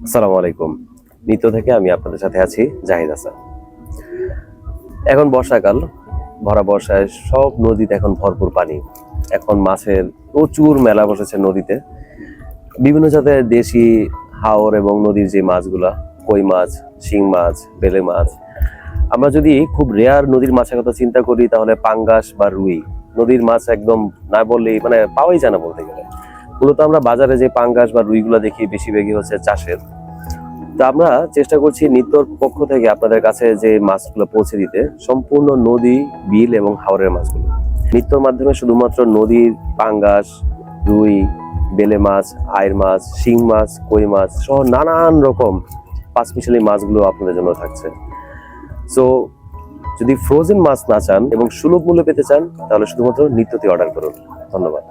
আসসালামু আলাইকুম। নিত্য থেকে আমি আপনাদের সাথে আছি জাহিদ হাসান। এখন বর্ষাকাল, ভরা বর্ষায় সব নদীতে এখন ভরপুর পানি। এখন মাছের প্রচুর মেলা বসেছে নদীতে। বিভিন্ন জাতের দেশি হাওর এবং নদীর যে মাছগুলা, কই মাছ, শিং মাছ, বেলে মাছ। আমরা যদি খুব রেয়ার নদীর মাছের কথা চিন্তা করি তাহলে পাঙ্গাস বা রুই নদীর মাছ একদম না বললেই পাওয়াই যায় না বলতে গেলে। মূলত আমরা বাজারে যে পাঙ্গাস বা রুইগুলা দেখি বেশিরভাগই হচ্ছে চাষের। তো আমরা চেষ্টা করছি নিত্যর পক্ষ থেকে আপনাদের কাছে যে মাছগুলো পৌঁছে দিতে, সম্পূর্ণ নদী, বিল এবং হাওরের মাছগুলো। নিত্যর মাধ্যমে শুধুমাত্র নদীর পাঙ্গাস, রুই, বেলে মাছ, আইর মাছ, শিং মাছ, কই মাছ সহ নানান রকম পাঁচমিশালি মাছগুলো আপনাদের জন্য থাকছে। সো যদি ফ্রোজেন মাছ না চান এবং সুলভ মূল্যে পেতে চান তাহলে শুধুমাত্র নিত্যতে অর্ডার করুন। ধন্যবাদ।